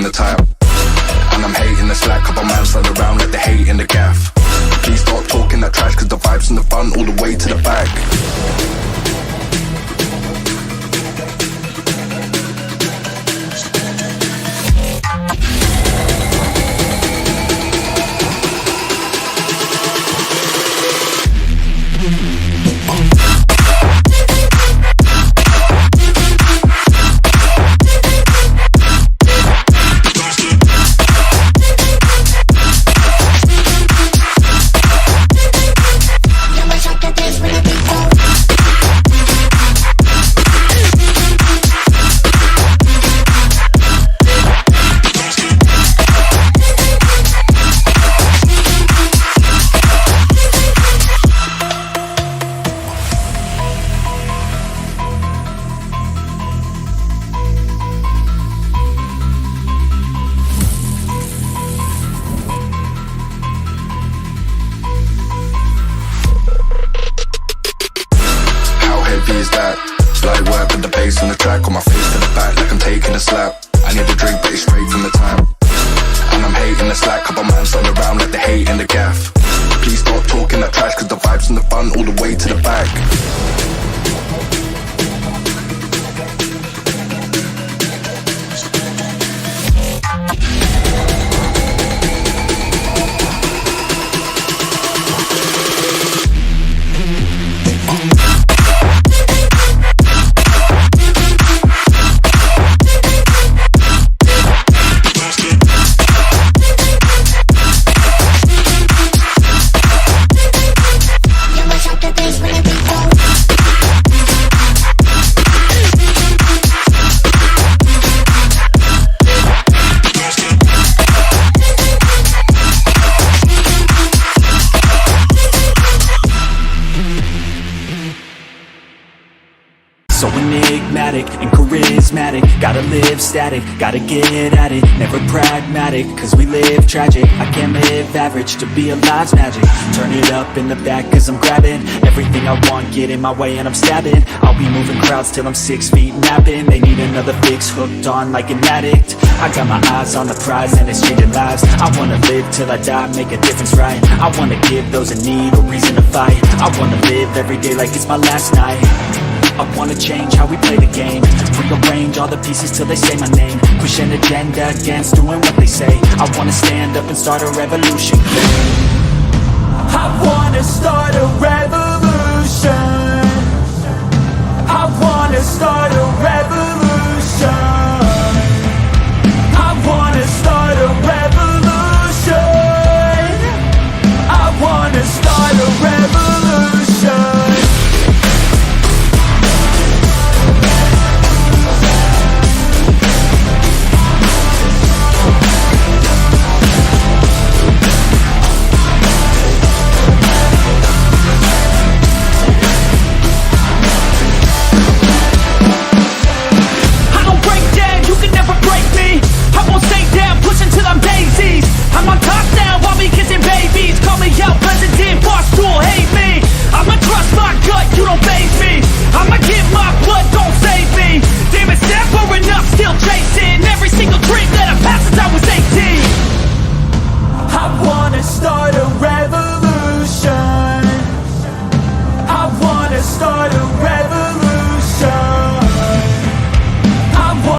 from the tap. And I'm hating the slack, couple man slide around like they hate in the gaff. Please stop talking that trash, cause the vibes in the front all the way to the back. Is that light work with the bass on the track, on my face to the back like I'm taking a slap. I need a drink but it's straight from the tap. And I'm hating the slack, couple man slide around like they hate in the gaff. Please stop talking that trash, cause the vibes in the front all the way to the back. So enigmatic and charismatic, gotta live static, gotta get at it, never pragmatic, cause we live tragic. I can't live average, to be alive's magic. Turn it up in the back cause I'm grabbing everything I want, get in my way and I'm stabbing. I'll be moving crowds till I'm 6 feet napping. They need another fix, hooked on like an addict. I got my eyes on the prize and it's changing lives. I wanna live till I die, make a difference, right? I wanna give those in need a reason to fight. I wanna live every day like it's my last night. I wanna change how we play the game, rearrange all the pieces till they say my name, push an agenda against doing what they say. I wanna stand up and start a revolution. I wanna start a revolution. I wanna start a revolution.